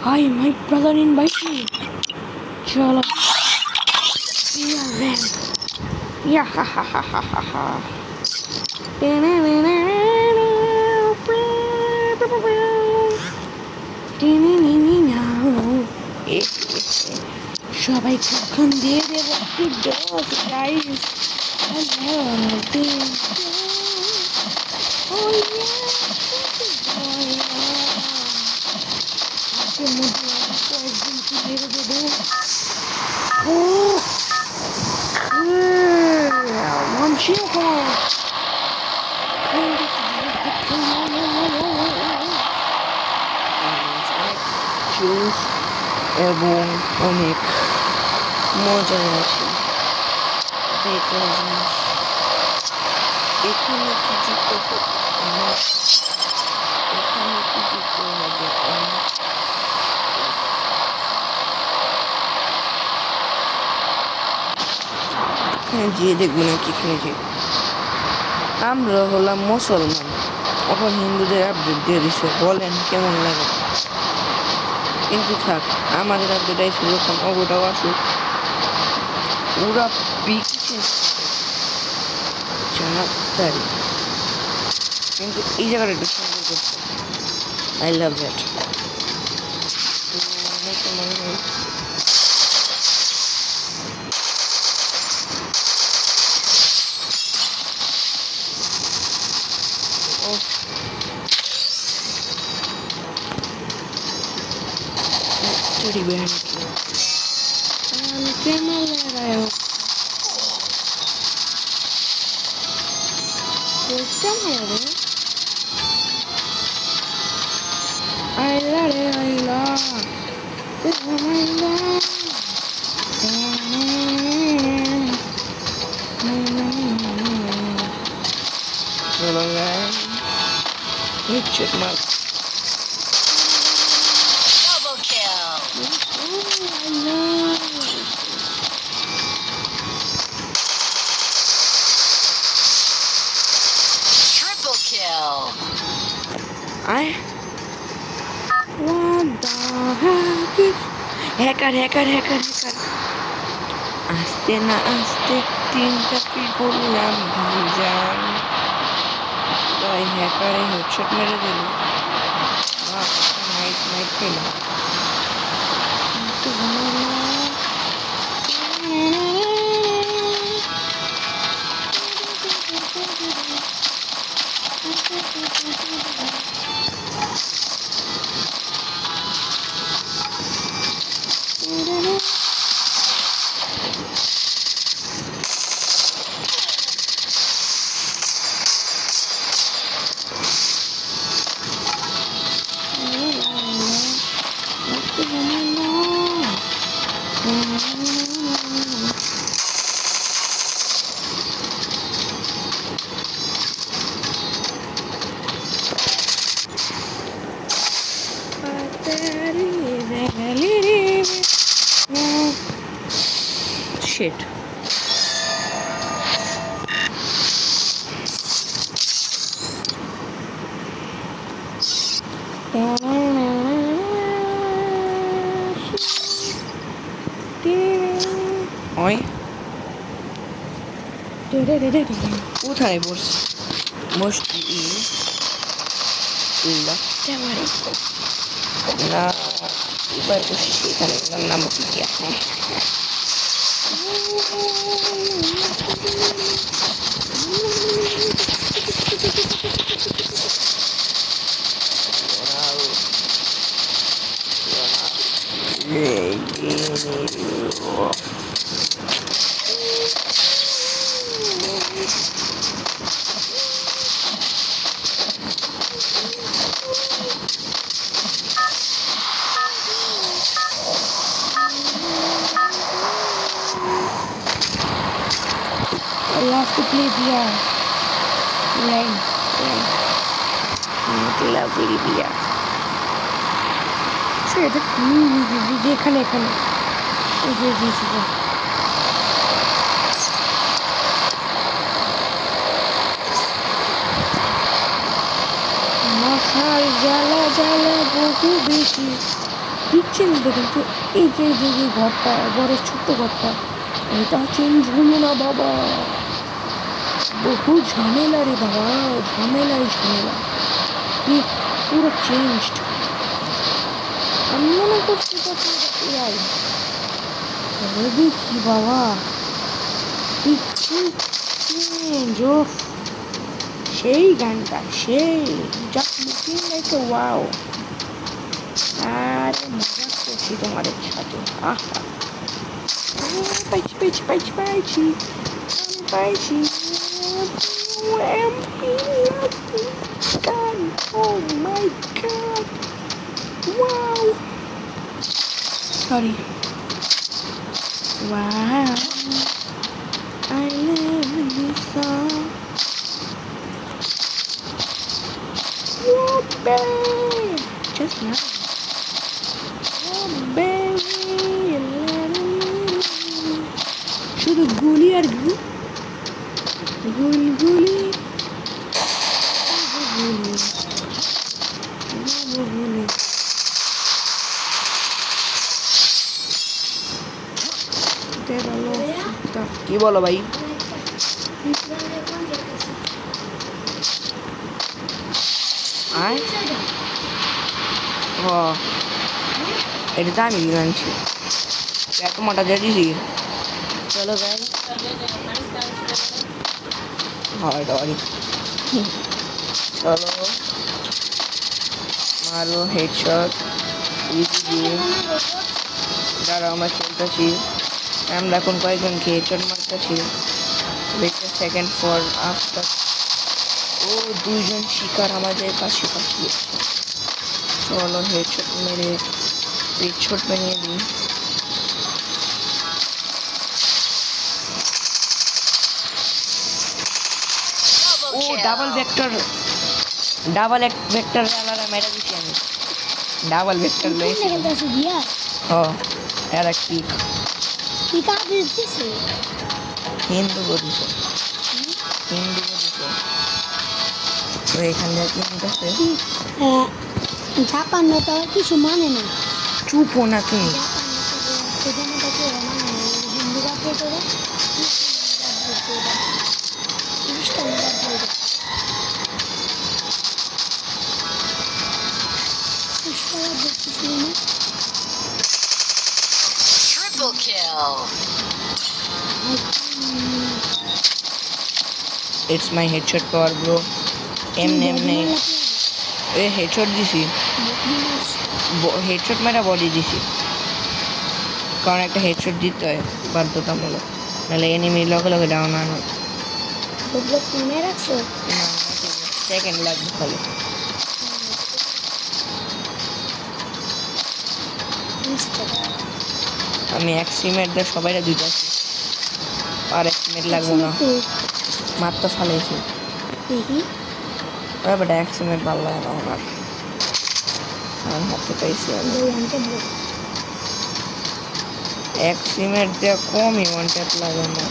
Hi, my brother invite me. Chalo. Yeah, man. Yeah, ha ha ha ha ha ha. সবাই কখন দিয়ে দেবো একটু ডোজ গাইস আজকের মধ্যে আমরা কয়েকদিনকে মেরে দেবো জুস এবং অনেক মজায় আছে বেকার জিনিস এখানে কি যুক্ত হবে এখানে কি যুক্ত হবে এখানে যেয়ে দেখবো না কি এখানে যে আমরা হলাম মুসলমান এখন হিন্দুদের আপডেট দিয়ে দিছে বলেন কেমন লাগে কিন্তু থাক আমাদের আপডেট আইসে যখন ওটাও আসুক ওরা কিন্তু এই জায়গাটা একটু সুন্দর করছে I love that Teddy bear ¿qué más le hará? ¿Qué más? Bailar, bailar, bailar. Solo guys, Richard Mark. What the heck is hacker আস্তে না আস্তে তিনটা কি করলাম ভাইজান ভাই হ্যাকারে হেডশট মেরে দিল নাইট খেলাম Shit. Oi. কোথায় বস মস্তি না এবার বসি সেখানে নাম কি love to play VR. Lane. Lovely VR. So এটা এখানে এই যে দিয়েছিল মশাল জ্বালা বহু বেশি পিচ্ছিল তো, কিন্তু এই যে যে যে ঘরটা, ঘরের ছোট্ট ঘরটা, এটা চেঞ্জ হলো না বাবা। বহু ঝামেলা রে বাবা, ঝামেলাই ঝামেলা। পুরো চেঞ্জড। আমি মনে করছি এআই, দেখি বাবা পিচ্ছিল চেঞ্জ। ও সেই গানটা, সেই just looking like a wow. আরে মজা করছি তোমাদের সাথে। আহা, পাইছি পাইছি পাইছি পাইছি, আমি পাইছি MP gun. Oh my God, wow, sorry, wow, I live in this song. Oh baby, just now. Oh baby, শুধু গুলি আর গুলি, গুলি গুলি গুলি গুলি। কি বলো ভাই? ও এটা তো আমি আনছি, এত মোটা দিয়ে দিছি। চলো ভাই, হয় ডরি, চলো মারো হেডশট ইজি দিয়ে। যারা আমরা খেলতেছি, আমরা এখন কয়েকজনকে হেডশট মারতেছি। Second for after. ও দুইজন শিকার আমাদের পাশাপাশি। চলো হেডশট মেরে হেডশট বানিয়ে দিই। ও ডাবল ভেক্টর, ডাবল এক ভেক্টর আলাদা মেরে দিছি আমি। ডাবল ভেক্টর লইছি। ও আর এক পিক হিন্দু বলিস, হিন্দু বলিস। তো এখান থেকে কি নিতেছে? জাপান তো কিছু মানে না। চুপো না তুমি। হিন্দু বাপে করে Triple kill. It's my headshot power bro. এমনি এ হেডশট দিছি, হেডশট মেরা বডি দিছি, কারণ একটা হেডশট দিতে হয় বাধ্যতামূলক, নাহলে এনিমি লগে লগে ডাউন হয় না। সেকেন্ড লাগবে খালি। আমি এক সিমের দিয়ে সবাই দুইটা, আর এক সিমের লাগবে না, মাত্র ফালাইছি। ওরা বেটা এক সিমের ভালো লাগে না আমার, আমি হাতে পাইছি। আমি এক সিমের দিয়ে কমই ওয়ান ট্যাপ লাগে না।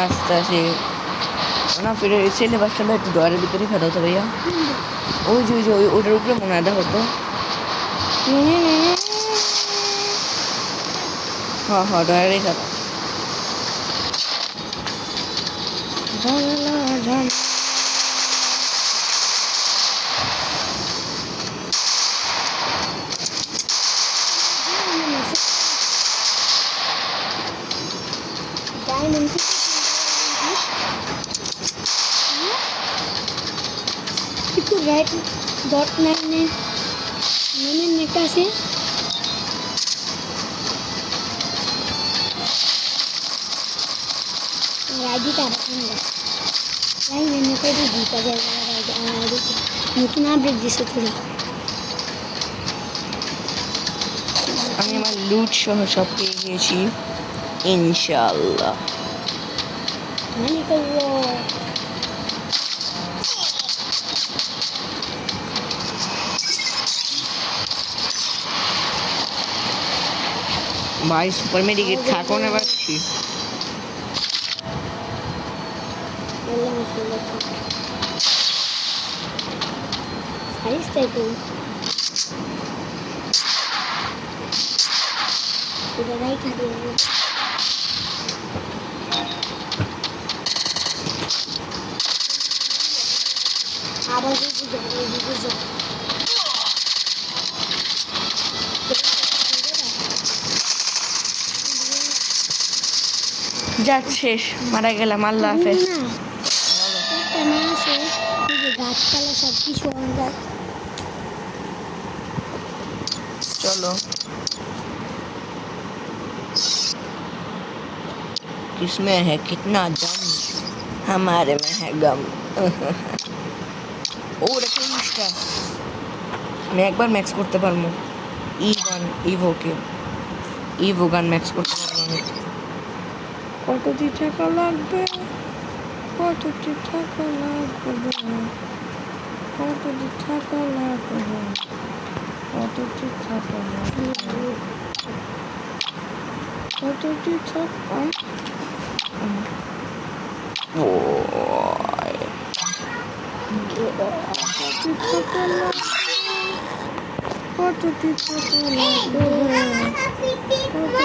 আস্তে আস্তে না ফিরে ছেলে বাচ্চাটা একটু ডয়ের ভিতরে ফেলা হতো ভাইয়া। ওই যে ওই যে ওইটার উপরে মনে হয় হতো। হ্যাঁ হ্যাঁ ডয়ারেই খেলা। রাইট ডট 99 একটা আছে। আইডিটা নতুন আপডেট দিছে থোড়া। আমি আমার লুট সহ সব পেয়ে গিয়েছি ইনশাআল্লাহ। মানে করবো ভাই সুপার মেডিকেট থাকো না পাচ্ছি। বললাম সুন্দর সাইজ দেখো এটাই খাবে আবার বুঝো যা শেষ, মারা গেলাম, আল্লাহ হাফেজ। একটা না আছে এই যে গাছপালা সব কিছু অন্ধকার चलो किसमें है कितना दम, हमारे में है गम। ও রেখে জিনিসটা আমি একবার ম্যাক্স করতে পারবো। E1 ইভোকে ইভো গান ম্যাক্স করতে পারবো আমি। কতটি টাকা লাগবে, কতটি টাকা লাগবে, কতটি টাকা লাগবে, কতটি টাকা লাগবে, কতটি টাকা। ওই কতটি টাকা লাগবে, কতটি টাকা লাগবে,